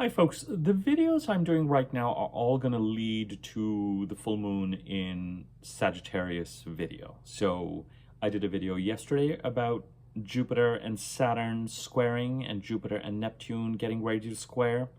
Hi folks, the videos I'm doing right now are all going to lead to the full moon in Sagittarius video. So I did a video yesterday about Jupiter and Saturn squaring and Jupiter and Neptune getting ready to square.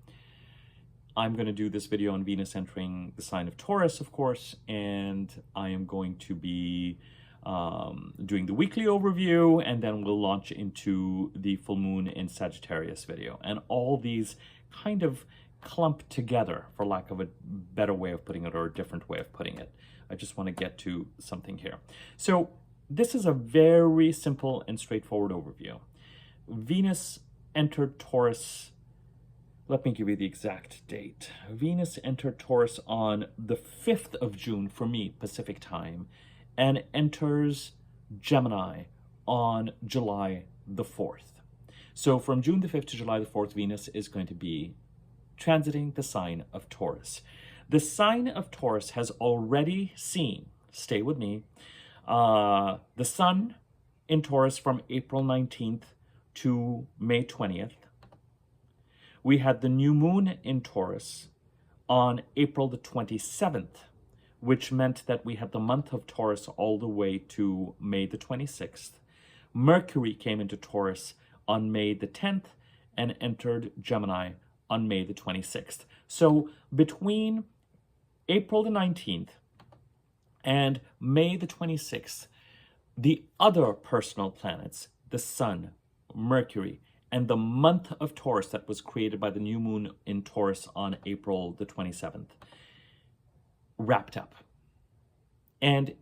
I'm going to do this video on Venus entering the sign of Taurus, of course, and I am going to be doing the weekly overview, and then we'll launch into the full moon in Sagittarius video. And all these kind of clump together, for lack of a better way of putting it, or a different way of putting it. I just want to get to something here. So this is a very simple and straightforward overview. Venus entered Taurus. Let me give you the exact date. Venus entered Taurus on the 5th of June for me, Pacific time, and enters Gemini on July the 4th. So from June the 5th to July the 4th, Venus is going to be transiting the sign of Taurus. The sign of Taurus has already seen, stay with me, the sun in Taurus from April 19th to May 20th. We had the new moon in Taurus on April the 27th, which meant that we had the month of Taurus all the way to May the 26th. Mercury came into Taurus on May the 10th and entered Gemini on May the 26th. So between April the 19th and May the 26th, the other personal planets, the Sun, Mercury, and the month of Taurus that was created by the new moon in Taurus on April the 27th, wrapped up. And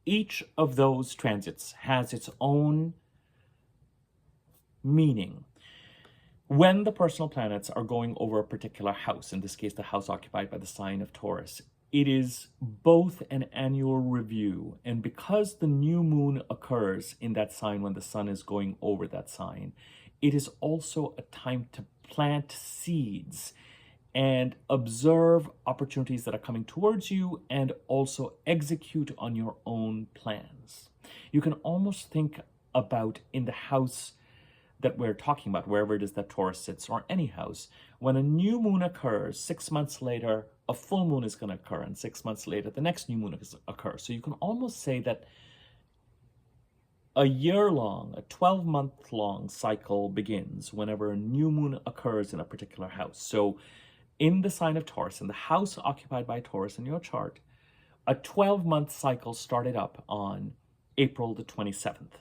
each of those transits has its own meaning. When the personal planets are going over a particular house, in this case the house occupied by the sign of Taurus, it is both an annual review, and because the new moon occurs in that sign when the sun is going over that sign, it is also a time to plant seeds and observe opportunities that are coming towards you, and also execute on your own plans. You can almost think about in the house that we're talking about, wherever it is that Taurus sits, or any house, when a new moon occurs, 6 months later, a full moon is going to occur, and 6 months later, the next new moon occurs. So you can almost say that a year-long, a 12-month-long cycle begins whenever a new moon occurs in a particular house. So in the sign of Taurus, in the house occupied by Taurus in your chart, a 12-month cycle started up on April the 27th.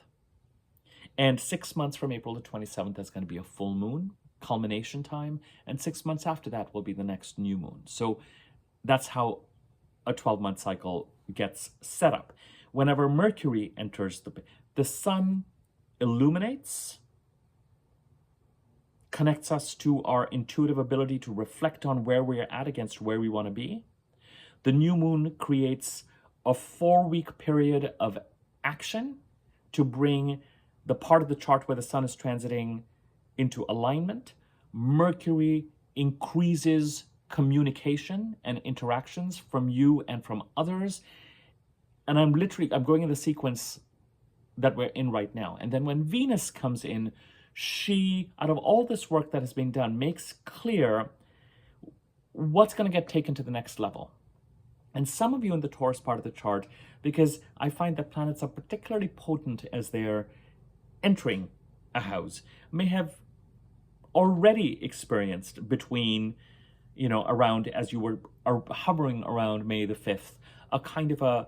And 6 months from April the 27th is going to be a full moon, culmination time, and 6 months after that will be the next new moon. So that's how a 12-month cycle gets set up. Whenever Mercury enters the sun illuminates, connects us to our intuitive ability to reflect on where we're at against where we want to be. The new moon creates a 4-week period of action to bring the part of the chart where the sun is transiting into alignment. Mercury increases communication and interactions from you and from others. And I'm going in the sequence that we're in right now. And then when Venus comes in, she, out of all this work that has been done, makes clear what's going to get taken to the next level. And some of you in the Taurus part of the chart, because I find that planets are particularly potent as they're entering a house, may have already experienced between, around, as you are hovering around May the 5th, a kind of a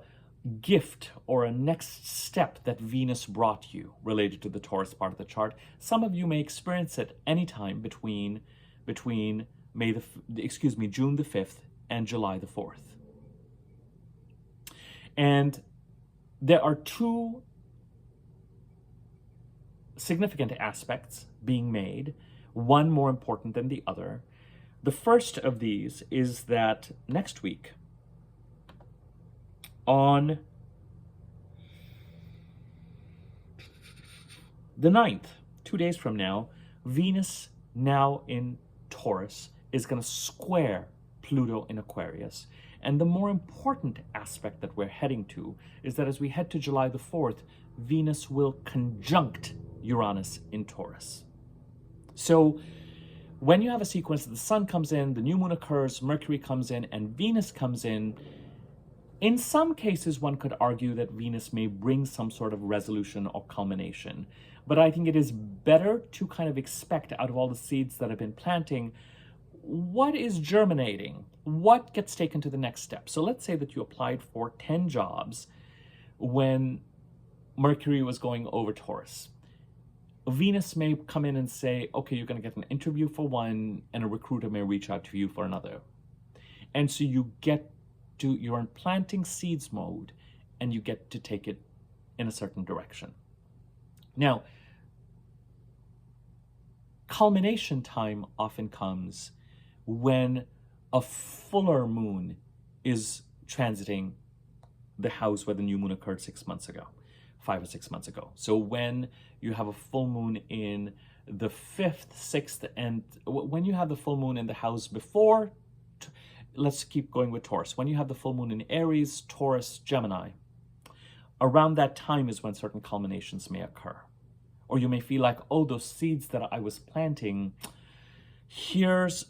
gift or a next step that Venus brought you related to the Taurus part of the chart. Some of you may experience it anytime between June the 5th and July the 4th. And there are two significant aspects being made, one more important than the other. The first of these is that next week, on the 9th, 2 days from now, Venus, now in Taurus, is going to square Pluto in Aquarius. And the more important aspect that we're heading to is that as we head to July the 4th, Venus will conjunct Uranus in Taurus. So When you have a sequence that the sun comes in, the new moon occurs, Mercury comes in, and Venus comes in some cases, one could argue that Venus may bring some sort of resolution or culmination. But I think it is better to kind of expect out of all the seeds that I've been planting, what is germinating? What gets taken to the next step? So let's say that you applied for 10 jobs when Mercury was going over Taurus. Venus may come in and say, okay, you're going to get an interview for one, and a recruiter may reach out to you for another. And so you're in planting seeds mode, and you get to take it in a certain direction. Now, culmination time often comes when a fuller moon is transiting the house where the new moon occurred 6 months ago, 5 or 6 months ago. So when you have a full moon in the 5th, 6th, and when you have the full moon in the house before, let's keep going with Taurus. When you have the full moon in Aries, Taurus, Gemini, around that time is when certain culminations may occur. Or you may feel like, oh, those seeds that I was planting, here's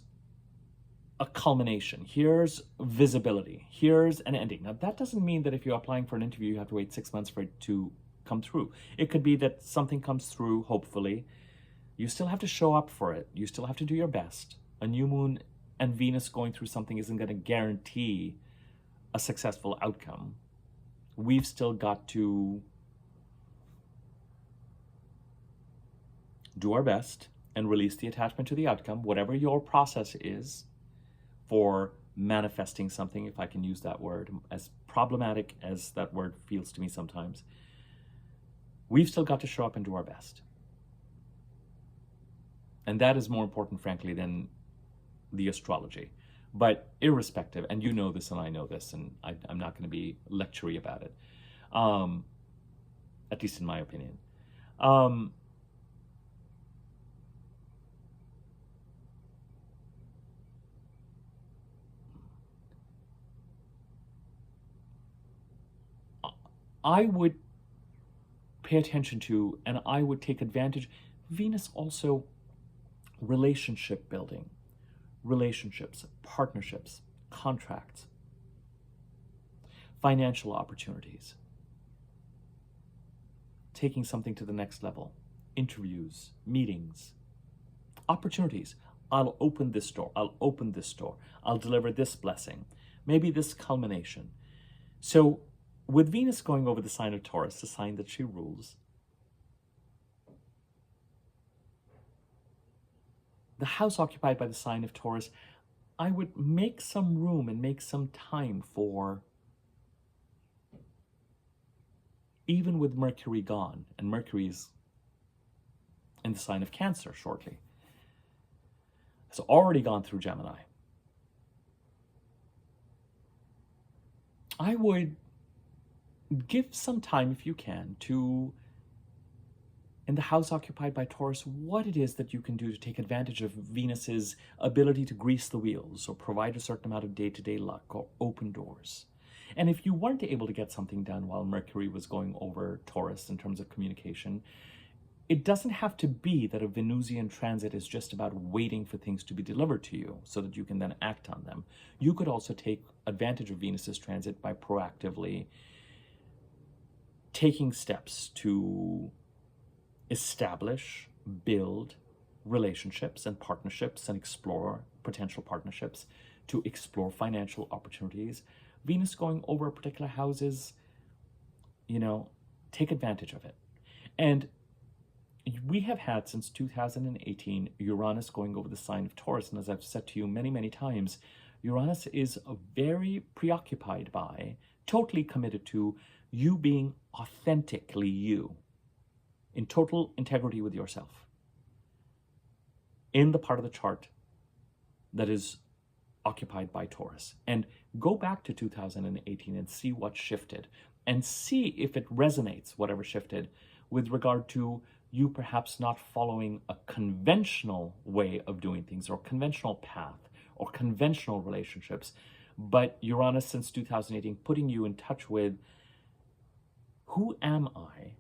a culmination, here's visibility, here's an ending. Now, that doesn't mean that if you're applying for an interview, you have to wait 6 months for it to come through. It could be that something comes through, hopefully. You still have to show up for it. You still have to do your best. A new moon and Venus going through something isn't going to guarantee a successful outcome. We've still got to do our best and release the attachment to the outcome, whatever your process is for manifesting something, if I can use that word, as problematic as that word feels to me sometimes. We've still got to show up and do our best. And that is more important, frankly, than the astrology. But irrespective, and you know this and I know this, and I'm not going to be lectury about it, at least in my opinion. I would pay attention to, and I would take advantage. Venus also, relationship building, relationships, partnerships, contracts, financial opportunities, taking something to the next level, interviews, meetings, opportunities. I'll open this door, I'll open this door, I'll deliver this blessing, maybe this culmination. So with Venus going over the sign of Taurus, the sign that she rules, the house occupied by the sign of Taurus, I would make some room and make some time for, even with Mercury gone, and Mercury's in the sign of Cancer shortly, it's already gone through Gemini. I would give some time, if you can, to, in the house occupied by Taurus, what it is that you can do to take advantage of Venus's ability to grease the wheels or provide a certain amount of day-to-day luck or open doors. And if you weren't able to get something done while Mercury was going over Taurus in terms of communication, it doesn't have to be that a Venusian transit is just about waiting for things to be delivered to you so that you can then act on them. You could also take advantage of Venus's transit by proactively taking steps to establish, build relationships and partnerships and explore potential partnerships, to explore financial opportunities. Venus going over particular houses, take advantage of it. And we have had since 2018 Uranus going over the sign of Taurus. And as I've said to you many, many times, Uranus is very preoccupied by, totally committed to you being authentically you, in total integrity with yourself, in the part of the chart that is occupied by Taurus. And go back to 2018 and see what shifted, and see if it resonates, whatever shifted, with regard to you perhaps not following a conventional way of doing things, or conventional path, or conventional relationships, but Uranus since 2018 putting you in touch with, who am I,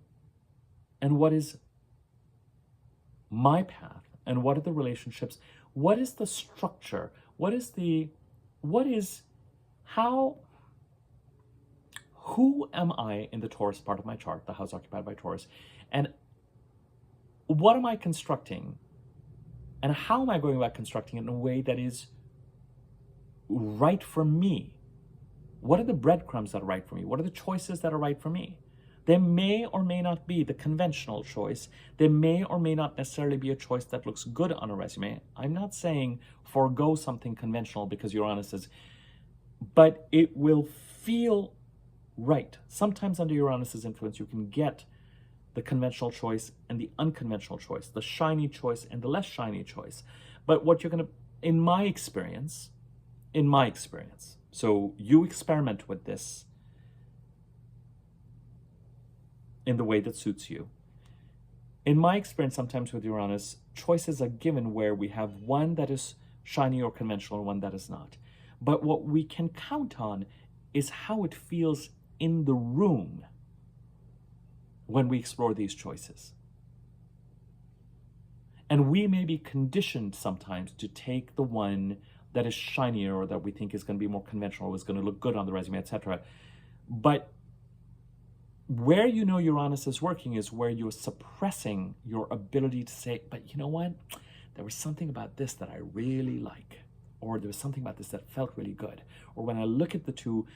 and what is my path, and what are the relationships, What is the structure? How, who am I in the Taurus part of my chart, the house occupied by Taurus, and what am I constructing? And how am I going about constructing it in a way that is right for me? What are the breadcrumbs that are right for me? What are the choices that are right for me? There may or may not be the conventional choice. There may or may not necessarily be a choice that looks good on a resume. I'm not saying forego something conventional because Uranus is, but it will feel right. Sometimes under Uranus's influence, you can get the conventional choice and the unconventional choice, the shiny choice and the less shiny choice. But what you're going to, in my experience, so you experiment with this in the way that suits you. In my experience, sometimes with Uranus, choices are given where we have one that is shiny or conventional and one that is not. But what we can count on is how it feels in the room when we explore these choices. And we may be conditioned sometimes to take the one that is shinier or that we think is going to be more conventional or is going to look good on the resume, etc. But where you know Uranus is working is where you're suppressing your ability to say, but you know what? There was something about this that I really like, or there was something about this that felt really good. Or when I look at the two,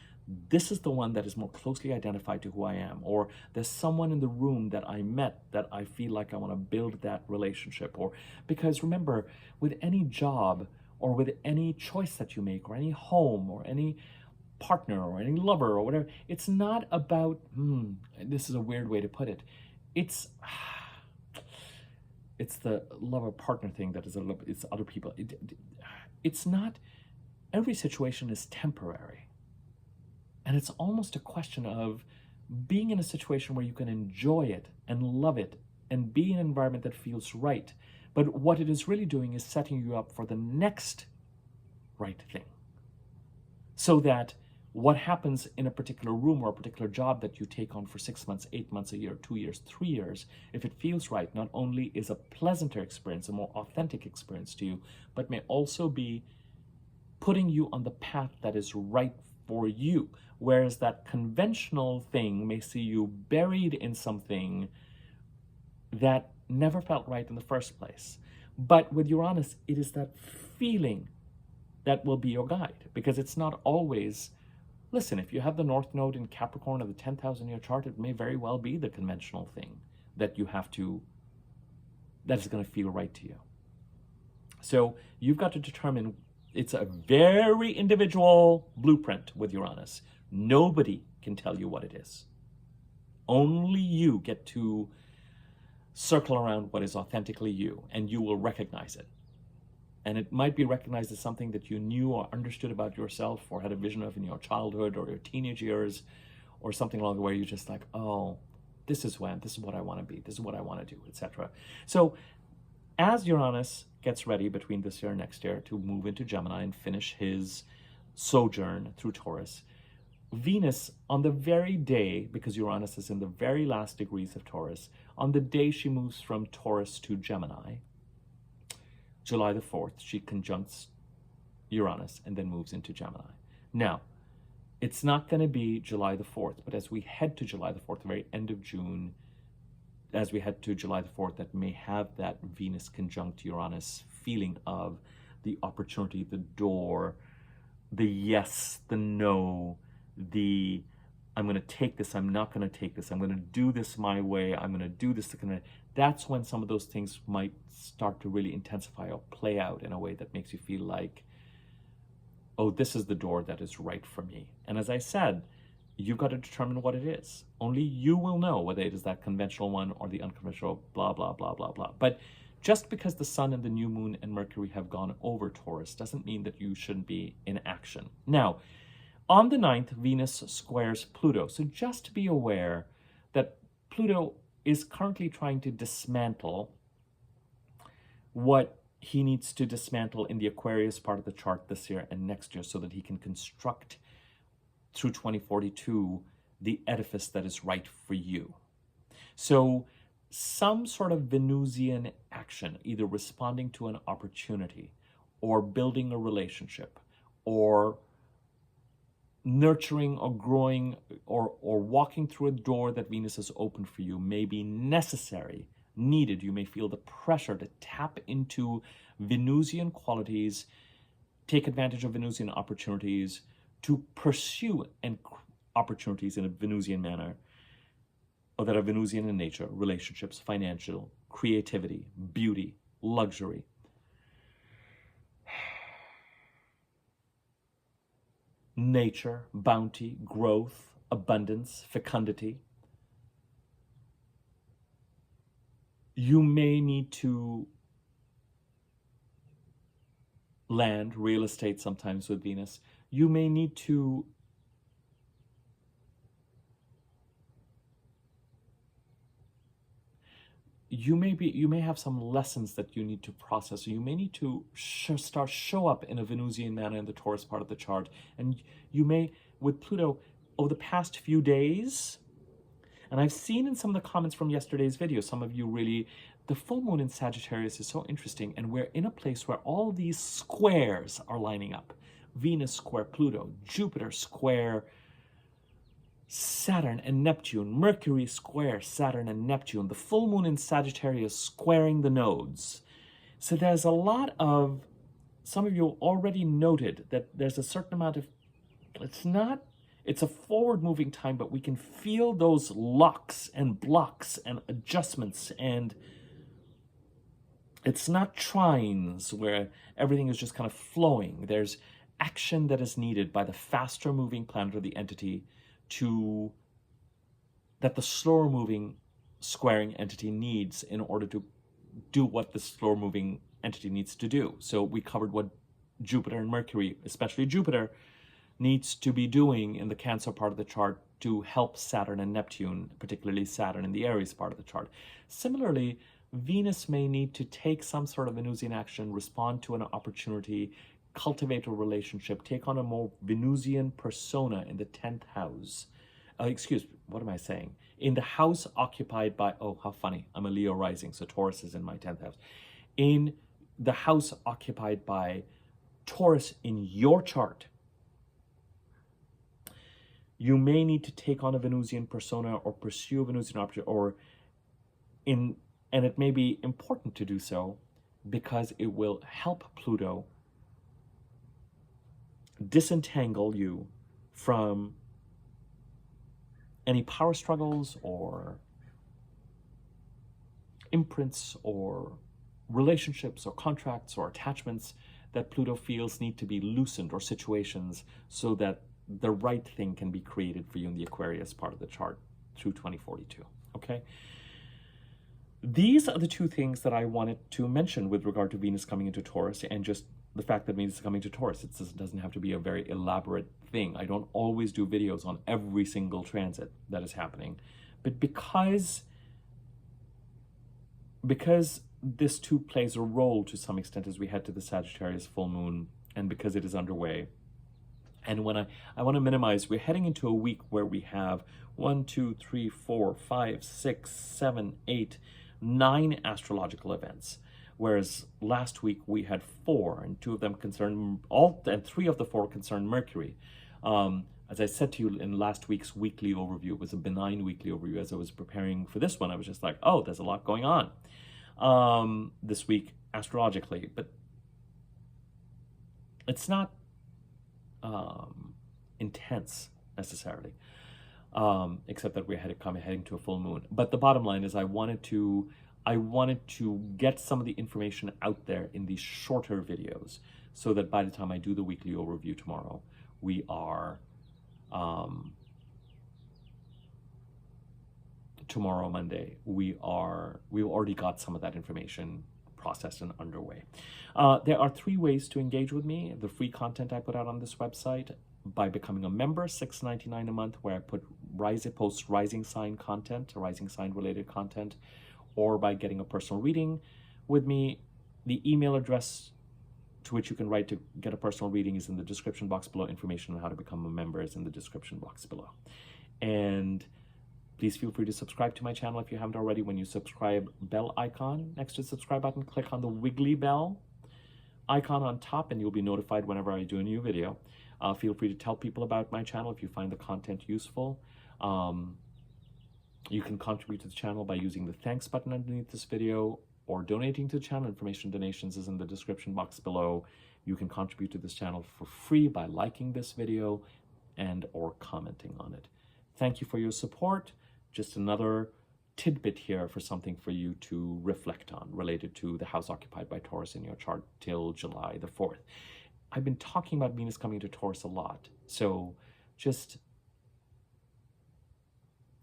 this is the one that is more closely identified to who I am. Or there's someone in the room that I met that I feel like I want to build that relationship. Or because remember, with any job or with any choice that you make or any home or any partner or any lover or whatever, it's not about, this is a weird way to put it. It's the lover partner thing that is, it's other people. It's not, every situation is temporary. And it's almost a question of being in a situation where you can enjoy it and love it and be in an environment that feels right. But what it is really doing is setting you up for the next right thing. So that what happens in a particular room or a particular job that you take on for 6 months, 8 months, a year, 2 years, 3 years, if it feels right, not only is a pleasanter experience, a more authentic experience to you, but may also be putting you on the path that is right for you. Whereas that conventional thing may see you buried in something that never felt right in the first place. But with Uranus, it is that feeling that will be your guide, because it's not always, listen, if you have the North Node in Capricorn of the 10,000 year chart, it may very well be the conventional thing that you have to, that is going to feel right to you. So you've got to determine, it's a very individual blueprint with Uranus. Nobody can tell you what it is. Only you get to circle around what is authentically you, and you will recognize it. And it might be recognized as something that you knew or understood about yourself or had a vision of in your childhood or your teenage years, or something along the way. You're just like, oh, this is when, this is what I want to be, this is what I want to do, etc. So as Uranus gets ready between this year and next year to move into Gemini and finish his sojourn through Taurus, Venus, on the very day, because Uranus is in the very last degrees of Taurus, on the day she moves from Taurus to Gemini, July the 4th, she conjuncts Uranus and then moves into Gemini. Now, it's not going to be July the 4th, but as we head to July the 4th, the very end of June, as we head to July the 4th, that may have that Venus conjunct Uranus feeling of the opportunity, the door, the yes, the no, the I'm going to take this, I'm not going to take this, I'm going to do this my way, I'm going to do this. That's when some of those things might start to really intensify or play out in a way that makes you feel like, oh, this is the door that is right for me. And as I said, you've got to determine what it is. Only you will know whether it is that conventional one or the unconventional, blah, blah, blah, blah, blah. But just because the sun and the new moon and Mercury have gone over Taurus doesn't mean that you shouldn't be in action. Now, on the 9th, Venus squares Pluto. So just be aware that Pluto is currently trying to dismantle what he needs to dismantle in the Aquarius part of the chart this year and next year so that he can construct through 2042 the edifice that is right for you. So some sort of Venusian action, either responding to an opportunity or building a relationship, or nurturing or growing or walking through a door that Venus has opened for you may be necessary, needed. You may feel the pressure to tap into Venusian qualities, take advantage of Venusian opportunities, to pursue opportunities in a Venusian manner, or that are Venusian in nature: relationships, financial, creativity, beauty, luxury. Nature, bounty, growth, abundance, fecundity. You may need to land, real estate sometimes with Venus. You may need to you may have some lessons that you need to process. You may need to show up in a Venusian manner in the Taurus part of the chart. And you may, with Pluto, over the past few days, and I've seen in some of the comments from yesterday's video, some of you really, the full moon in Sagittarius is so interesting, and we're in a place where all these squares are lining up. Venus square Pluto, Jupiter square Saturn and Neptune, Mercury square Saturn and Neptune, the full moon in Sagittarius squaring the nodes. So there's a lot of, some of you already noted that there's a certain amount of, it's a forward moving time, but we can feel those locks and blocks and adjustments, and it's not trines where everything is just kind of flowing. There's action that is needed by the faster moving planet or the entity that the slower moving squaring entity needs in order to do what the slower moving entity needs to do. So we covered what Jupiter and Mercury, especially Jupiter, needs to be doing in the Cancer part of the chart to help Saturn and Neptune, particularly Saturn in the Aries part of the chart. Similarly, Venus may need to take some sort of Venusian action, respond to an opportunity, cultivate a relationship, take on a more Venusian persona in the 10th house. What am I saying? In the house occupied by, oh, how funny. I'm a Leo rising, so Taurus is in my 10th house. In the house occupied by Taurus in your chart, you may need to take on a Venusian persona or pursue a Venusian object, and it may be important to do so because it will help Pluto disentangle you from any power struggles or imprints or relationships or contracts or attachments that Pluto feels need to be loosened, or situations, so that the right thing can be created for you in the Aquarius part of the chart through 2042. Okay? These are the two things that I wanted to mention with regard to Venus coming into Taurus, and just the fact that Venus is coming to Taurus. It doesn't have to be a very elaborate thing. I don't always do videos on every single transit that is happening. But because this too plays a role to some extent as we head to the Sagittarius full moon, and because it is underway, and when I want to minimize, we're heading into a week where we have 1, 2, 3, 4, 5, 6, 7, 8, 9 astrological events. Whereas last week we had 4, and 2 of them concerned, and 3 of the 4 concerned Mercury. As I said to you in last week's weekly overview, it was a benign weekly overview. As I was preparing for this one, I was just like, oh, there's a lot going on this week astrologically, but it's not intense necessarily, except that we're heading to a full moon. But the bottom line is I wanted to get some of the information out there in these shorter videos, so that by the time I do the weekly overview tomorrow, we are tomorrow, Monday, we've already got some of that information processed and underway. There are 3 ways to engage with me. The free content I put out on this website, by becoming a member, $6.99 a month, where I post rising sign content, rising sign related content, or by getting a personal reading with me. The email address to which you can write to get a personal reading is in the description box below. Information on how to become a member is in the description box below. And please feel free to subscribe to my channel if you haven't already. When you subscribe, bell icon next to the subscribe button, click on the wiggly bell icon on top and you'll be notified whenever I do a new video. Feel free to tell people about my channel if you find the content useful. You can contribute to the channel by using the thanks button underneath this video or donating to the channel. Information donations is in the description box below. You can contribute to this channel for free by liking this video and or commenting on it. Thank you for your support. Just another tidbit here for something for you to reflect on related to the house occupied by Taurus in your chart till July the 4th. I've been talking about Venus coming to Taurus a lot. So just,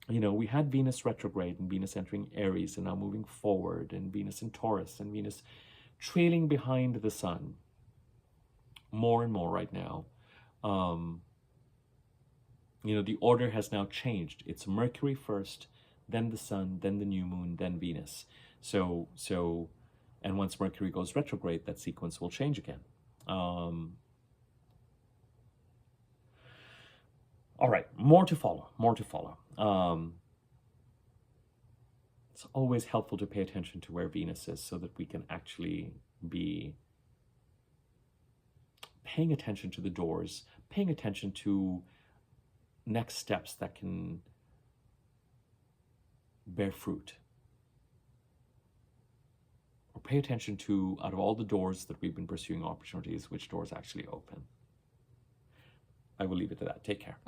you know, we had Venus retrograde and Venus entering Aries and now moving forward, and Venus in Taurus and Venus trailing behind the sun more and more right now. You know, the order has now changed. It's Mercury first, then the sun, then the new moon, then Venus. So, and once Mercury goes retrograde, that sequence will change again. All right, more to follow, more to follow. It's always helpful to pay attention to where Venus is so that we can actually be paying attention to the doors, paying attention to next steps that can bear fruit. Or pay attention to, out of all the doors that we've been pursuing opportunities, which doors actually open. I will leave it to that. Take care.